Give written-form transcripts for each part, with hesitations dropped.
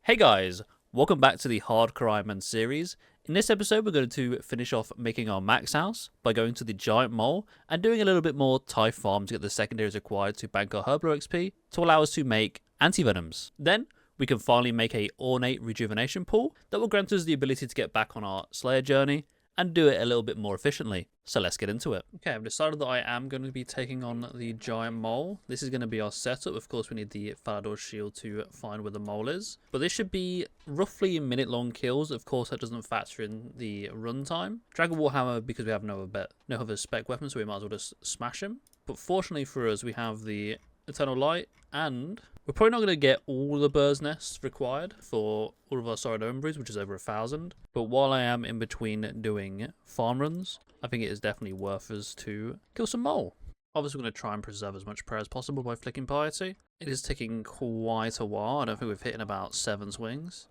Hey guys, welcome back to the Hardcore Ironman series. In this episode we're going to finish off making our max house by going to the giant mole and doing a little bit more Tithe Farm to get the secondaries required to bank our Herblore XP to allow us to make Anti-venoms. Then we can finally make a Ornate Rejuvination Pool that will grant us the ability to get back on our Slayer journey and do it a little bit more efficiently. So let's get into it. Okay, I've decided that I am going to be taking on the giant mole. This is going to be our setup. Of course, we need the LELADOR shield to find where the mole is. But this should be roughly minute-long kills. Of course, that doesn't factor in the runtime. Dragon Warhammer, because we have no other spec weapon, so we might as well just smash him. But fortunately for us, we have the Eternal Light, and we're probably not going to get all the Bird's Nests required for all of our Sorrow Brews, which is over 1,000. But while I am in between doing farm runs, I think it is definitely worth us to kill some mole. Obviously, we're going to try and preserve as much prayer as possible by flicking piety. It is taking quite a while. I don't think we've hit in about 7 swings.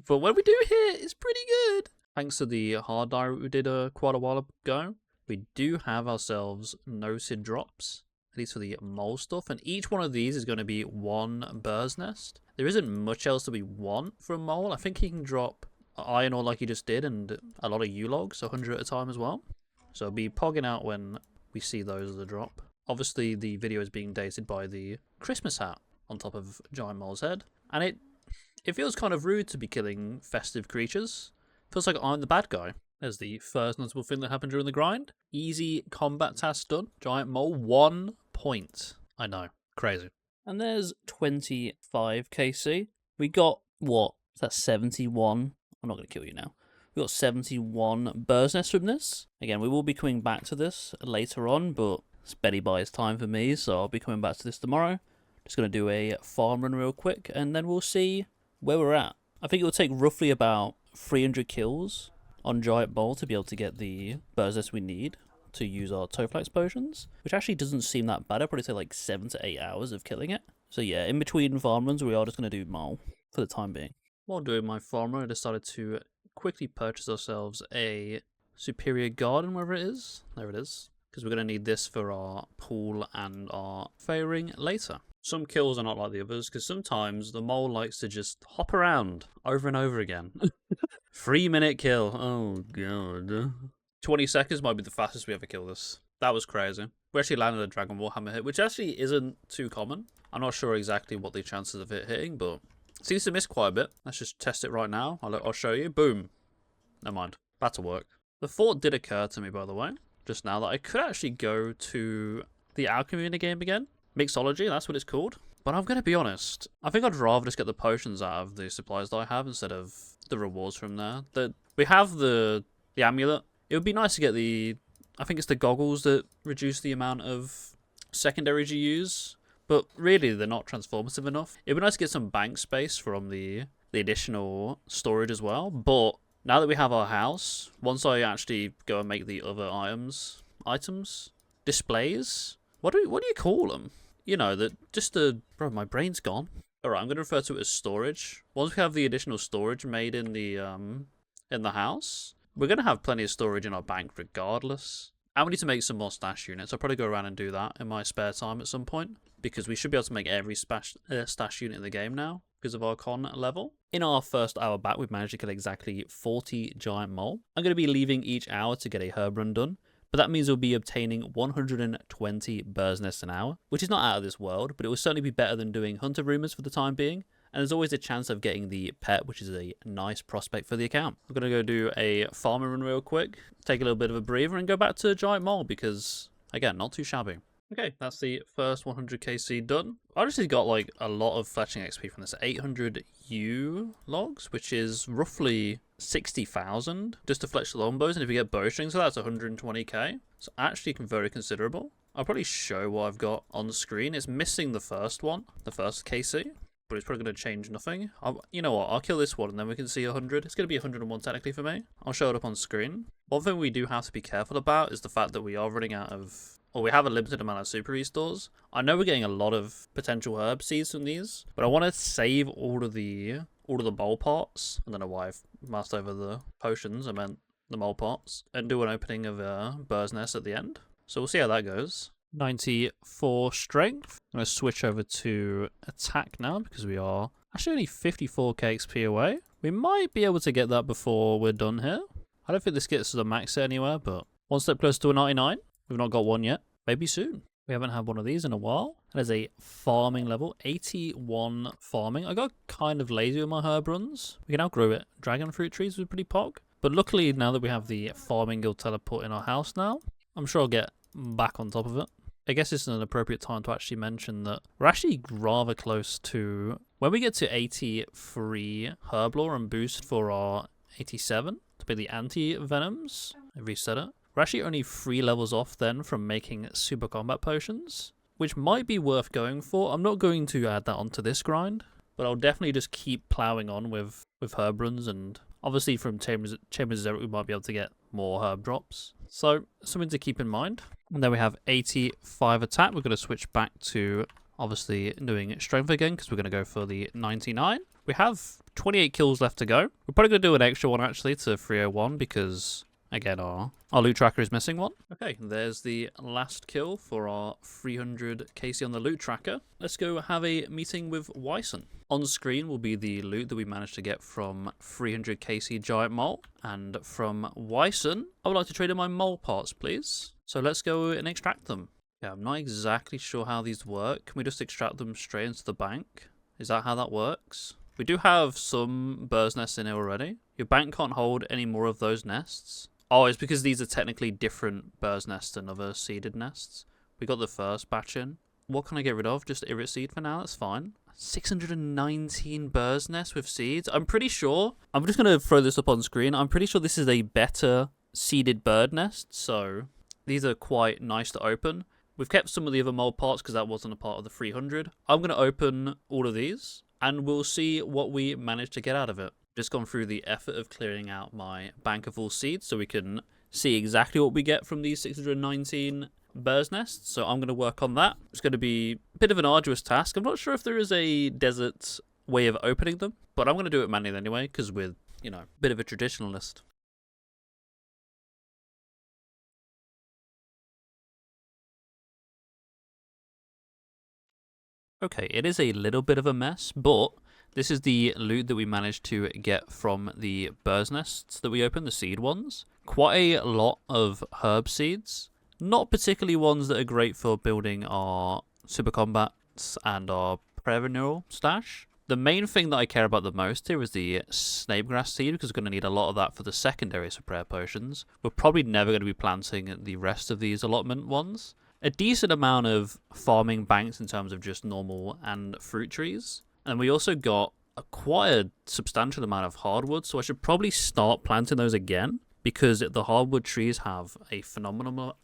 But when we do hit, it's pretty good. Thanks to the hard diary we did quite a while ago, we do have ourselves noted drops, at least for the mole stuff, and each one of these is going to be 1 Bird's Nest. There isn't much else that we want for a mole. I think he can drop iron ore like he just did, and a lot of U-logs, 100 at a time as well. So be pogging out when we see those as a drop. Obviously, the video is being dated by the Christmas hat on top of Giant Mole's head, and it feels kind of rude to be killing festive creatures. Feels like I'm the bad guy. There's the first notable thing that happened during the grind. Easy combat task done. Giant Mole, 1 point. I know, crazy. And there's 25 KC. We got, what? Is that 71? I'm not going to kill you now. We got 71 Bird's Nests from this. Again, we will be coming back to this later on, but it's Betty buys time for me, so I'll be coming back to this tomorrow. Just going to do a farm run real quick, and then we'll see where we're at. I think it will take roughly about 300 kills on Giant Mole to be able to get the Bird's Nest we need to use our Toflax potions, which actually doesn't seem that bad. I'll probably say like 7 to 8 hours of killing it. So yeah, in between farm runs, we are just going to do Mole for the time being. While doing my farm run, I decided to quickly purchase ourselves a Superior Garden, wherever it is. There it is. Because we're going to need this for our pool and our fairing later. Some kills are not like the others, because sometimes the mole likes to just hop around over and over again. 3-minute kill. Oh, God. 20 seconds might be the fastest we ever kill this. That was crazy. We actually landed a Dragon Warhammer hit, which actually isn't too common. I'm not sure exactly what the chances of it hitting, but it seems to miss quite a bit. Let's just test it right now. I'll show you. Boom. Never mind. That'll work. The thought did occur to me, by the way, just now, that I could actually go to the alchemy in the game again. Mixology, that's what it's called. But I'm going to be honest. I think I'd rather just get the potions out of the supplies that I have instead of the rewards from there. We have the amulet. It would be nice to get I think it's the goggles that reduce the amount of secondaries you use. But really, they're not transformative enough. It'd be nice to get some bank space from the additional storage as well. But now that we have our house, once I actually go and make the other items, displays, what do you call them? You know, bro, my brain's gone. Alright, I'm going to refer to it as storage. Once we have the additional storage made in the house, we're going to have plenty of storage in our bank regardless. And we need to make some more stash units. I'll probably go around and do that in my spare time at some point, because we should be able to make every stash unit in the game now because of our con level. In our first hour back, we've managed to kill exactly 40 giant mole. I'm going to be leaving each hour to get a herb run done, but that means we'll be obtaining 120 Bird's Nests an hour, which is not out of this world, but it will certainly be better than doing hunter rumors for the time being. And there's always a chance of getting the pet, which is a nice prospect for the account. I'm going to go do a farmer run real quick, take a little bit of a breather, and go back to Giant Mole because, again, not too shabby. Okay, that's the first 100 KC done. I actually got like a lot of fletching XP from this. 800 U logs, which is roughly 60,000 just to fletch the longbows. And if you get bowstrings, so that's 120k. It's actually very considerable. I'll probably show what I've got on the screen. It's missing the first one, the first KC. But it's probably going to change nothing. You know what, I'll kill this one and then we can see 100. It's going to be 101 technically for me. I'll show it up on screen. One thing we do have to be careful about is the fact that we are running out of, or we have a limited amount of super restores. I know we're getting a lot of potential herb seeds from these, but I want to save all of the mole pots. I don't know why I've masked over the potions, I meant the mole pots, and do an opening of a Bird's Nest at the end. So we'll see how that goes. 94 strength. I'm going to switch over to attack now because we are Actually only 54k XP away. We might be able to get that before we're done here. I don't think this gets to the max anywhere, but one step closer to a 99. We've not got one yet. Maybe soon. We haven't had one of these in a while. That is a farming level, 81 farming. I got kind of lazy with my herb runs. We can outgrow it. Dragon fruit trees was pretty pog. But luckily, now that we have the farming guild teleport in our house now, I'm sure I'll get back on top of it. I guess this is an appropriate time to actually mention that we're actually rather close to... When we get to 83 Herblore and boost for our 87, to be the Anti-venoms, I reset it. We're actually only 3 levels off then from making super combat potions, which might be worth going for. I'm not going to add that onto this grind, but I'll definitely just keep ploughing on with herb runs, and obviously from Chambers of Zero we might be able to get more herb drops. So something to keep in mind. And then we have 85 attack. We're going to switch back to obviously doing strength again because we're going to go for the 99. We have 28 kills left to go. We're probably going to do an extra one actually to 301 because... Again, our loot tracker is missing one. Okay, there's the last kill for our 300 KC on the loot tracker. Let's go have a meeting with Wyson. On screen will be the loot that we managed to get from 300 KC Giant Mole. And from Wyson, I would like to trade in my mole parts, please. So let's go and extract them. Yeah, I'm not exactly sure how these work. Can we just extract them straight into the bank? Is that how that works? We do have some bird's nests in here already. Your bank can't hold any more of those nests. Oh, it's because these are technically different bird's nests than other seeded nests. We got the first batch in. What can I get rid of? Just Irrit seed for now, that's fine. 619 bird's nests with seeds. I'm pretty sure, I'm just going to throw this up on screen. I'm pretty sure this is a better seeded bird nest, so these are quite nice to open. We've kept some of the other mold parts because that wasn't a part of the 300. I'm going to open all of these and we'll see what we manage to get out of it. Just gone through the effort of clearing out my bank of all seeds so we can see exactly what we get from these 619 bird's nests. So I'm going to work on that. It's going to be a bit of an arduous task. I'm not sure if there is a desert way of opening them, but I'm going to do it manually anyway because we're, you know, a bit of a traditionalist. Okay, it is a little bit of a mess, but this is the loot that we managed to get from the bird's nests that we opened, the seed ones. Quite a lot of herb seeds. Not particularly ones that are great for building our super combats and our prayer renewal stash. The main thing that I care about the most here is the snapegrass seed because we're going to need a lot of that for the secondaries for prayer potions. We're probably never going to be planting the rest of these allotment ones. A decent amount of farming banks in terms of just normal and fruit trees. And we also got quite a substantial amount of hardwood, so I should probably start planting those again because the hardwood trees have a phenomenal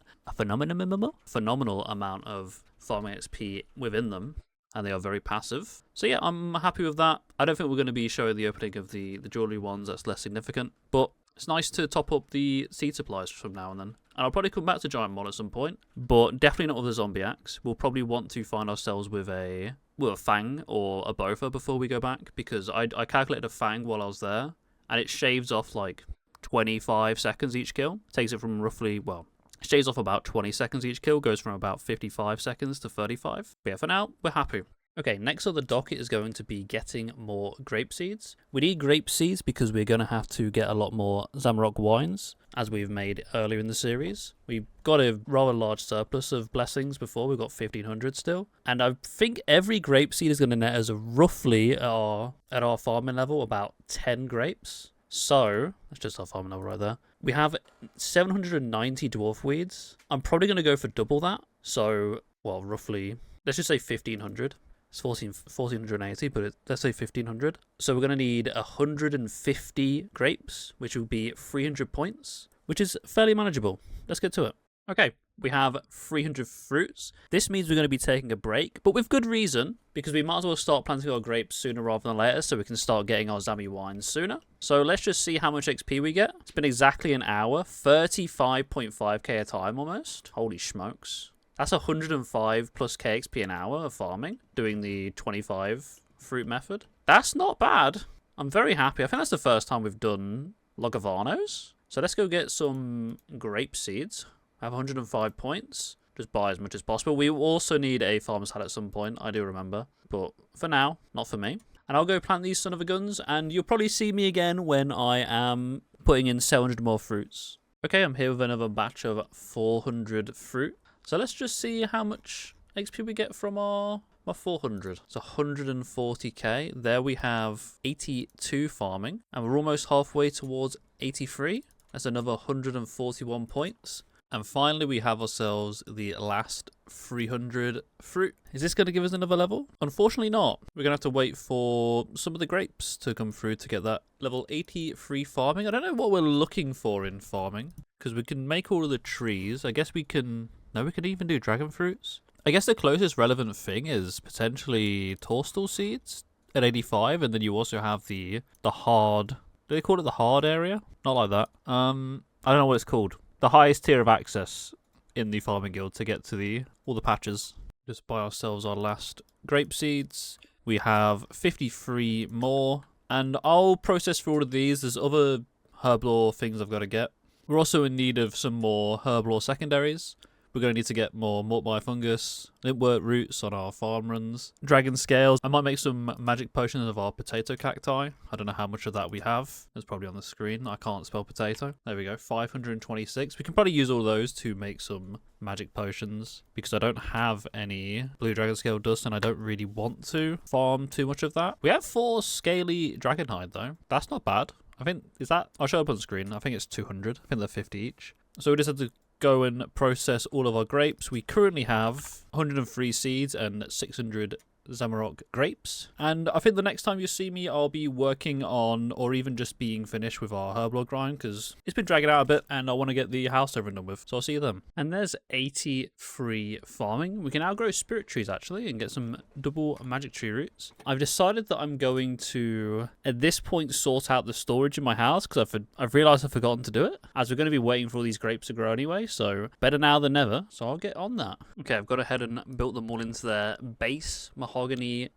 amount of farming XP within them, and they are very passive. So yeah, I'm happy with that. I don't think we're going to be showing the opening of the jewelry ones, that's less significant, but it's nice to top up the seed supplies from now and then. And I'll probably come back to Giant Mod at some point, but definitely not with a zombie axe. We'll probably want to find ourselves with a fang or a boffer before we go back, because I calculated a fang while I was there, and it shaves off like 25 seconds each kill. Takes it from roughly, well, shaves off about 20 seconds each kill, goes from about 55 seconds to 35. But yeah, for now, we're happy. Okay, next on the docket is going to be getting more grape seeds. We need grape seeds because we're going to have to get a lot more Zamorak wines, as we've made earlier in the series. We've got a rather large surplus of blessings before, we've got 1500 still. And I think every grape seed is going to net us roughly at our farming level about 10 grapes. So, that's just our farming level right there. We have 790 dwarf weeds. I'm probably going to go for double that. So, well, roughly, let's just say 1500. It's 1480, but let's say 1500. So we're going to need 150 grapes, which will be 300 points, which is fairly manageable. Let's get to it. Okay, we have 300 fruits. This means we're going to be taking a break, but with good reason, because we might as well start planting our grapes sooner rather than later, so we can start getting our Zami wines sooner. So let's just see how much XP we get. It's been exactly an hour, 35.5k a time almost. Holy smokes. That's 105 plus KXP an hour of farming, doing the 25 fruit method. That's not bad. I'm very happy. I think that's the first time we've done Logavanos. So let's go get some grape seeds. I have 105 points. Just buy as much as possible. We also need a farmer's hat at some point, I do remember. But for now, not for me. And I'll go plant these son of a guns, and you'll probably see me again when I am putting in 700 more fruits. Okay, I'm here with another batch of 400 fruit. So let's just see how much XP we get from my 400. It's 140k. There we have 82 farming, and we're almost halfway towards 83. That's another 141 points. And finally, we have ourselves the last 300 fruit. Is this going to give us another level? Unfortunately not. We're going to have to wait for some of the grapes to come through to get that level 83 farming. I don't know what we're looking for in farming, because we can make all of the trees. I guess we can... No, we can even do dragon fruits. I guess the closest relevant thing is potentially toadstool seeds at 85, and then you also have the hard... Do they call it the hard area? Not like that. I don't know what it's called. The highest tier of access in the farming guild to get to all the patches. Just buy ourselves our last grape seeds. We have 53 more, and I'll process through all of these. There's other Herblore things I've got to get. We're also in need of some more Herblore secondaries. We're going to need to get more Mortmire fungus, limpwort roots on our farm runs, dragon scales. I might make some magic potions of our potato cacti. I don't know how much of that we have. It's probably on the screen. I can't spell potato. There we go, 526. We can probably use all those to make some magic potions, because I don't have any blue dragon scale dust, and I don't really want to farm too much of that. We have 4 scaly dragonhide though. That's not bad. I think, I'll show up on the screen. I think it's 200. I think they're 50 each. So we just have to go and process all of our grapes. We currently have 103 seeds and 600 Zamorak grapes, and I think the next time you see me I'll be working on, or even just being finished with our Herblore grind, because it's been dragging out a bit and I want to get the house over and done with. So I'll see you then. And there's 83 farming. We can now grow spirit trees actually and get some double magic tree roots. I've decided that I'm going to at this point sort out the storage in my house, because I've realized I've forgotten to do it, as we're going to be waiting for all these grapes to grow anyway, so better now than never. So I'll get on that. Okay, I've gone ahead and built them all into their base mahogany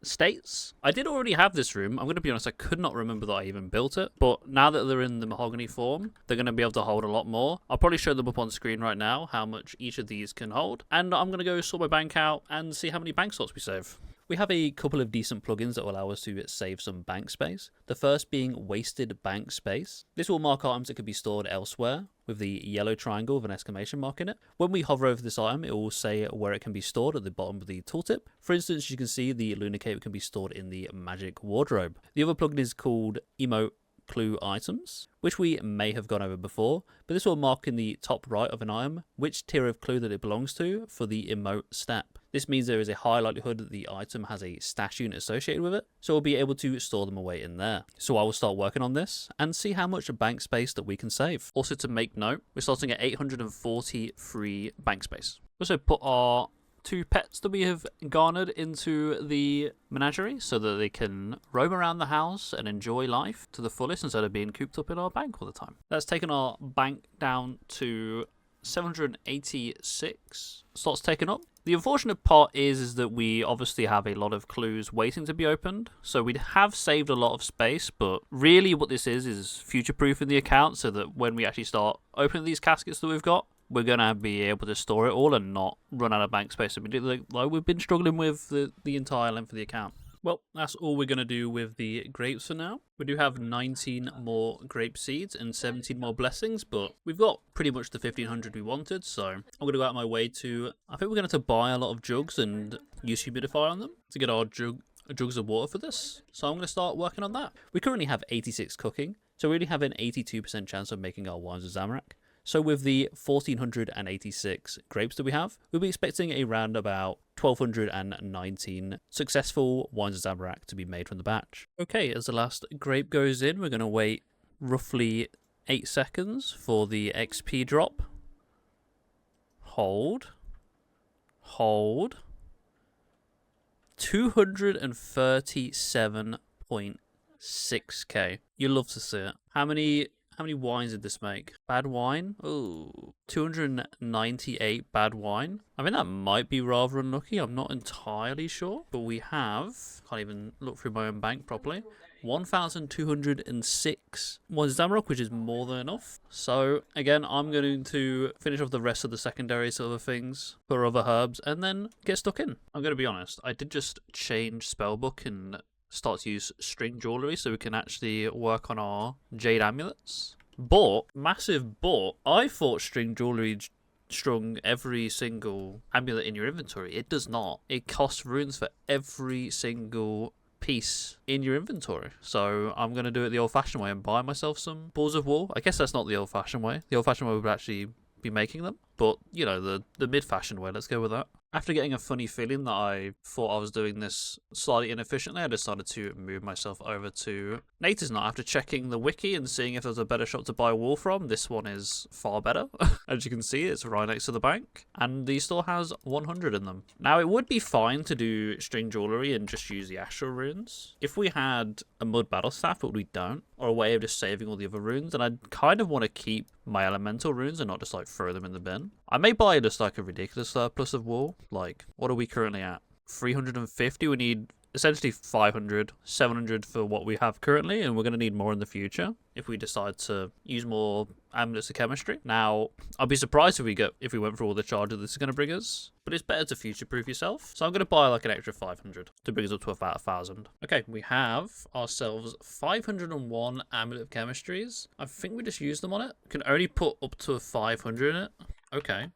states. I did already have this room. I'm going to be honest, I could not remember that I even built it, but now that they're in the mahogany form, they're going to be able to hold a lot more. I'll probably show them up on screen right now how much each of these can hold, and I'm going to go sort my bank out and see how many bank slots we save. We have a couple of decent plugins that will allow us to save some bank space. The first being Wasted Bank Space. This will mark items that could be stored elsewhere with the yellow triangle with an exclamation mark in it. When we hover over this item, it will say where it can be stored at the bottom of the tooltip. For instance, you can see the Lunar Cape can be stored in the Magic Wardrobe. The other plugin is called Emote Clue Items, which we may have gone over before, but this will mark in the top right of an item which tier of clue that it belongs to for the emote step. This means there is a high likelihood that the item has a stash unit associated with it, so we'll be able to store them away in there. So I will start working on this and see how much bank space that we can save. Also, to make note, we're starting at 843 bank space. Also put our 2 pets that we have garnered into the menagerie so that they can roam around the house and enjoy life to the fullest instead of being cooped up in our bank all the time. That's taken our bank down to 786 slots taken up. The unfortunate part is that we obviously have a lot of clues waiting to be opened, so we have saved a lot of space, but really what this is future-proofing the account so that when we actually start opening these caskets that we've got, we're going to be able to store it all and not run out of bank space immediately, like we've been struggling with the entire length of the account. Well, that's all we're going to do with the grapes for now. We do have 19 more grape seeds and 17 more blessings, but we've got pretty much the 1500 we wanted, so I'm going to go out of my way to... I think we're going to have to buy a lot of jugs and use humidifier on them to get our jugs of water for this. So I'm going to start working on that. We currently have 86 cooking, so we only have an 82% chance of making our wines of Zamorak. So with the 1486 grapes that we have, we'll be expecting around about 1219 successful wines of Zamorak to be made from the batch. Okay, as the last grape goes in, we're going to wait roughly 8 seconds for the XP drop. Hold. 237.6k. You love to see it. How many wines did this make? Bad wine? Oh, 298 bad wine. I mean, that might be rather unlucky. I'm not entirely sure. But we have, can't even look through my own bank properly, 1,206 wines of Zamorak, which is more than enough. So, again, I'm going to finish off the rest of the secondaries, other things, for other herbs, and then get stuck in. I'm going to be honest, I did just change spellbook and start to use string jewelry so we can actually work on our jade amulets. But, massive but, I thought string jewelry strung every single amulet in your inventory. It does not. It costs runes for every single piece in your inventory. So I'm going to do it the old-fashioned way and buy myself some balls of wool. I guess that's not the old-fashioned way. The old-fashioned way would actually be making them. But, you know, the mid-fashioned way. Let's go with that. After getting a funny feeling that I thought I was doing this slightly inefficiently, I decided to move myself over to Nature's Knot. After checking the wiki and seeing if there's a better shop to buy wool from, this one is far better. As you can see, it's right next to the bank, and the store has 100 in them. Now, it would be fine to do string jewelry and just use the astral runes. If we had a mud battle staff, but we don't, or a way of just saving all the other runes, then I'd kind of want to keep my elemental runes and not just like throw them in the bin. I may buy just like a ridiculous surplus of wool. Like, what are we currently at? 350? We need essentially 500, 700 for what we have currently, and we're going to need more in the future if we decide to use more amulets of chemistry. Now, I'd be surprised if we went for all the charges this is going to bring us, but it's better to future-proof yourself. So I'm going to buy like an extra 500 to bring us up to about 1,000. Okay, we have ourselves 501 amulet of chemistries. I think we just use them on it. We can only put up to 500 in it. Okay.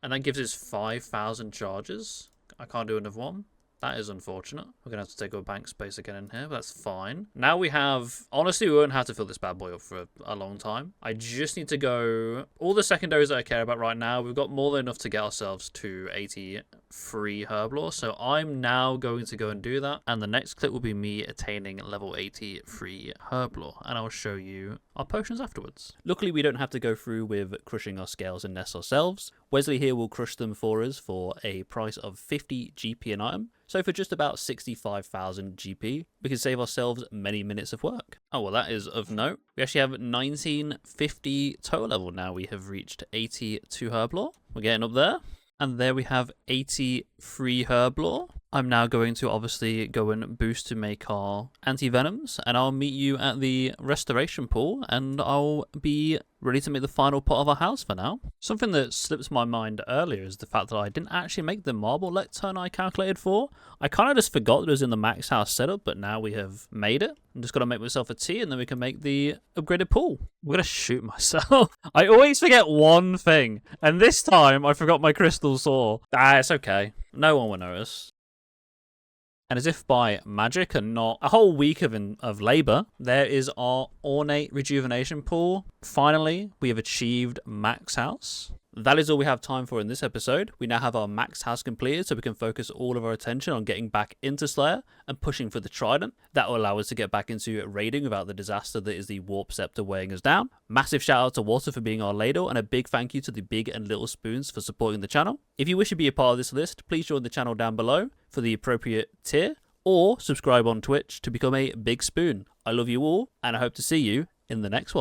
And that gives us 5,000 charges. I can't do another one. That is unfortunate. We're going to have to take our bank space again in here, but that's fine. Now we have... Honestly, we won't have to fill this bad boy up for a long time. I just need to go... All the secondaries that I care about right now, we've got more than enough to get ourselves to 83 Herblore. So I'm now going to go and do that. And the next clip will be me attaining level 83 Herblore. And I'll show you our potions afterwards. Luckily, we don't have to go through with crushing our scales and nests ourselves. Wesley here will crush them for us for a price of 50 GP an item. So for just about 65,000 GP, we can save ourselves many minutes of work. Oh, well, that is of note. We actually have 1950 total level now. We have reached 82 Herblore. We're getting up there. And there we have 83 Herblore. I'm now going to obviously go and boost to make our anti-venoms, and I'll meet you at the restoration pool, and I'll be ready to make the final pot of our house for now. Something that slips my mind earlier is the fact that I didn't actually make the marble lectern I calculated for. I kind of just forgot that it was in the max house setup, but now we have made it. I'm just going to make myself a tea, and then we can make the upgraded pool. I'm going to shoot myself. I always forget one thing, and this time I forgot my crystal saw. It's okay. No one will notice. And as if by magic and not a whole week of labour, there is our Ornate Rejuvination Pool. Finally, we have achieved max house. That is all we have time for in this episode. We now have our max house completed, so we can focus all of our attention on getting back into Slayer and pushing for the Trident. That will allow us to get back into raiding without the disaster that is the Warp Scepter weighing us down. Massive shout out to Water for being our ladle, and a big thank you to the Big and Little Spoons for supporting the channel. If you wish to be a part of this list, please join the channel down below for the appropriate tier, or subscribe on Twitch to become a Big Spoon. I love you all, and I hope to see you in the next one.